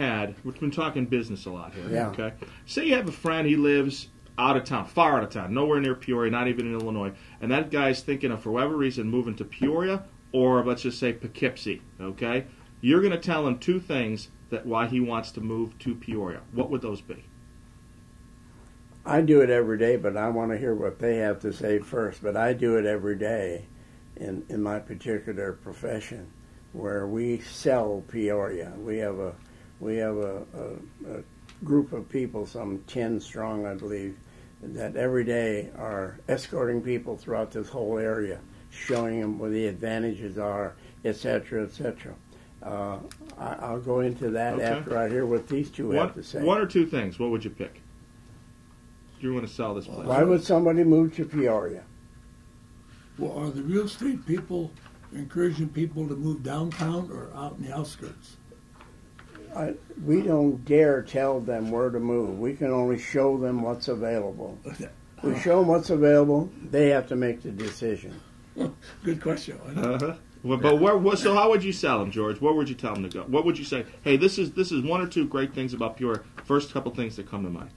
had, we've been talking business a lot here, Yeah. okay? Say you have a friend, he lives out of town, far out of town, nowhere near Peoria, not even in Illinois, and that guy's thinking of, for whatever reason, moving to Peoria, or let's just say Poughkeepsie, okay? You're going to tell him two things that why he wants to move to Peoria. What would those be? I do it every day, but I want to hear what they have to say first. But I do it every day in my particular profession, where we sell Peoria. We have a group of people, some 10 strong, I believe, that every day are escorting people throughout this whole area, showing them what the advantages are, etc., etc. I'll go into that after I hear what these two have to say. One or two things. What would you pick? You want to sell this place. Why would somebody move to Peoria? Well, are the real estate people encouraging people to move downtown or out in the outskirts? We don't dare tell them where to move. We can only show them what's available. We show them what's available. They have to make the decision. Good question. Well, but so how would you sell them, George? Where would you tell them to go? What would you say? Hey, this is one or two great things about Peoria. First couple things that come to mind.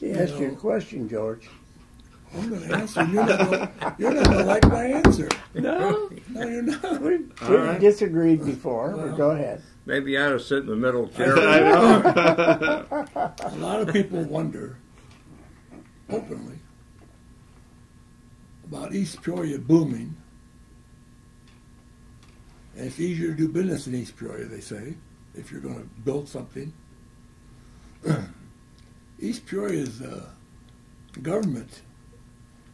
He asked you a question, George. I'm going to answer. You're not going to like my answer. No, you're not. We've disagreed before. But go ahead. Maybe I ought to sit in the middle chair. A lot of people wonder openly about East Peoria booming. And it's easier to do business in East Peoria, they say, if you're going to build something. East Peoria's government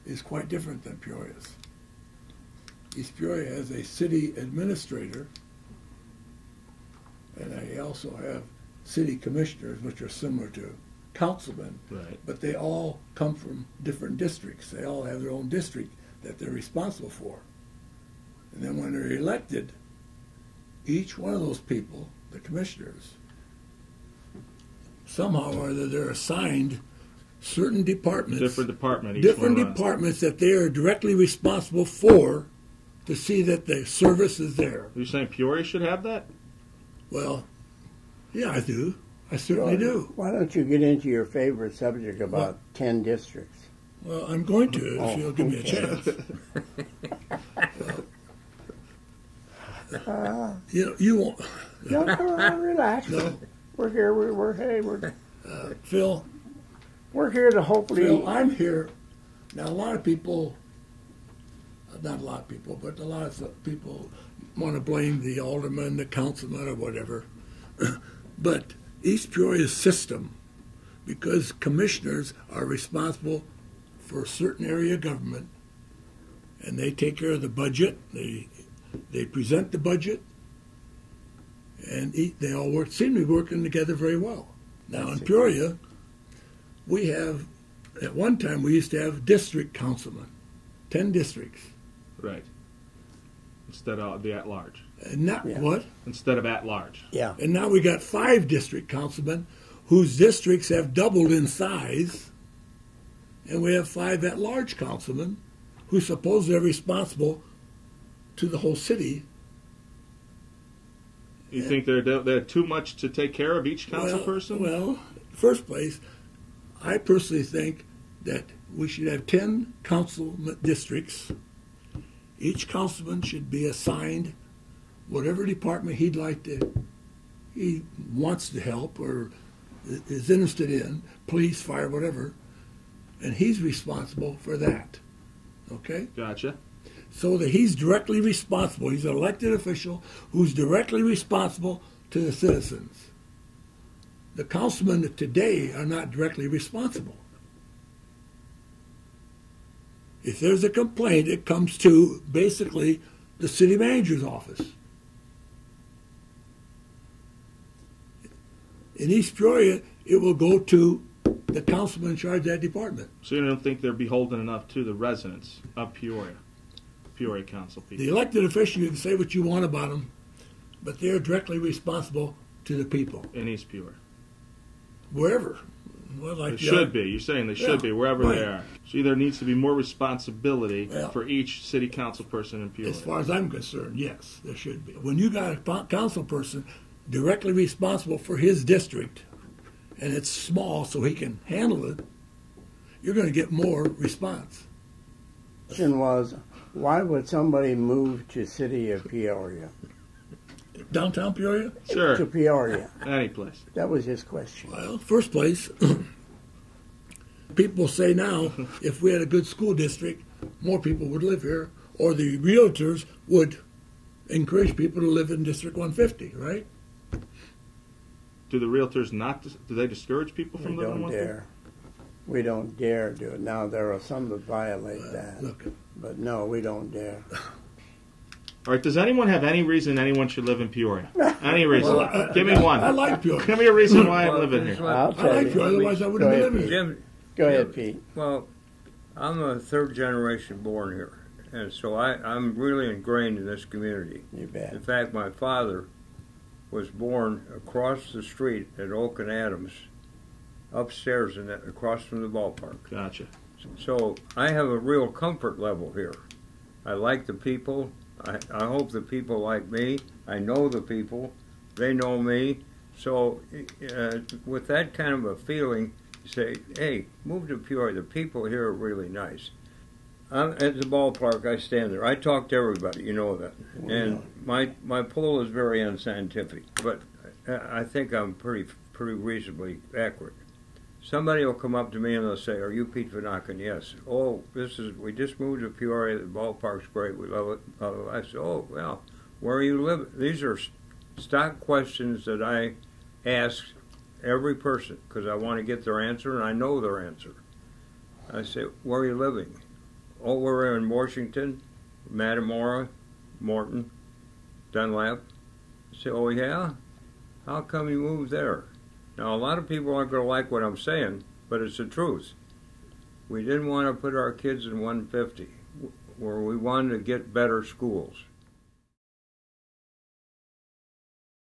is quite different than Peoria's. East Peoria has a city administrator, and they also have city commissioners, which are similar to councilmen, right. But they all come from different districts. They all have their own district that they're responsible for. And then when they're elected, each one of those people, the commissioners, somehow or other they're assigned certain departments. Different department. Different departments that they are directly responsible for to see that the service is there. Are you saying Peoria should have that? Well, yeah, I do. I certainly do. Why don't you get into your favorite subject about 10 districts? Well, I'm going to, if you'll give me a chance. You won't. No, come on, relax. No. We're here. We're Phil. We're here to hopefully. Phil, I'm here. Now, a lot of people, not a lot of people, but a lot of people want to blame the alderman, the councilman, or whatever. But East Peoria's system, because commissioners are responsible for a certain area of government, and they take care of the budget, they present the budget, and they all seem to be working together very well. Now in Peoria, we have, at one time we used to have district councilmen, 10 districts. Right. Instead of the at-large. And not what? Instead of at-large. Yeah. And now we got 5 district councilmen whose districts have doubled in size, and we have 5 at-large councilmen who supposedly are responsible to the whole city. You think they're too much to take care of each council person? Well, first place, I personally think that we should have 10 council districts. Each councilman should be assigned whatever department he wants to help or is interested in, police, fire, whatever, and he's responsible for that. Okay? Gotcha. So that he's directly responsible. He's an elected official who's directly responsible to the citizens. The councilmen today are not directly responsible. If there's a complaint, it comes to basically the city manager's office. In East Peoria, it will go to the councilman in charge of that department. So you don't think they're beholden enough to the residents of Peoria? Peoria council people. The elected official, you can say what you want about them, but they're directly responsible to the people. In East Peoria. Wherever. Well, like They should be. You're saying they should be wherever they are. So there needs to be more responsibility for each city council person in Peoria. As far as I'm concerned, yes, there should be. When you got a council person directly responsible for his district, and it's small so he can handle it, you're going to get more response. The question was, why would somebody move to city of Peoria? Downtown Peoria? Sure. To Peoria. Any place. That was his question. Well, first place, people say now, if we had a good school district, more people would live here, or the realtors would encourage people to live in District 150, right? Do the realtors not? Do they discourage people from We living in don't 150? dare. We don't dare do it. Now, there are some that violate that. Look, But no, we don't dare. All right. Does anyone have any reason anyone should live in Peoria? Any reason? Well, Give me one. I like Peoria. Give me a reason why I'm living here. I'll I tell like you. Peoria, otherwise I Go wouldn't be ahead, living here. Jim, Go ahead, Pete. well, I'm a third generation born here, and so I'm really ingrained in this community. You bet. In fact, my father was born across the street at Oak and Adams, upstairs in that, across from the ballpark. Gotcha. So I have a real comfort level here. I like the people. I hope the people like me. I know the people. They know me. So with that kind of a feeling, you say, hey, move to Peoria. The people here are really nice. I'm at the ballpark. I stand there. I talk to everybody. You know that. And my poll is very unscientific, but I think I'm pretty reasonably accurate. Somebody will come up to me and they'll say, "Are you Pete Vanaken?" Yes. "Oh, we just moved to Peoria. The ballpark's great. We love it." I say, "Oh, well, where are you living?" These are stock questions that I ask every person because I want to get their answer and I know their answer. I say, "Where are you living?" "Oh, we're in Washington, Matamora, Morton, Dunlap." I say, "Oh, yeah? How come you moved there?" Now, a lot of people aren't going to like what I'm saying, but it's the truth. We didn't want to put our kids in 150, where we wanted to get better schools.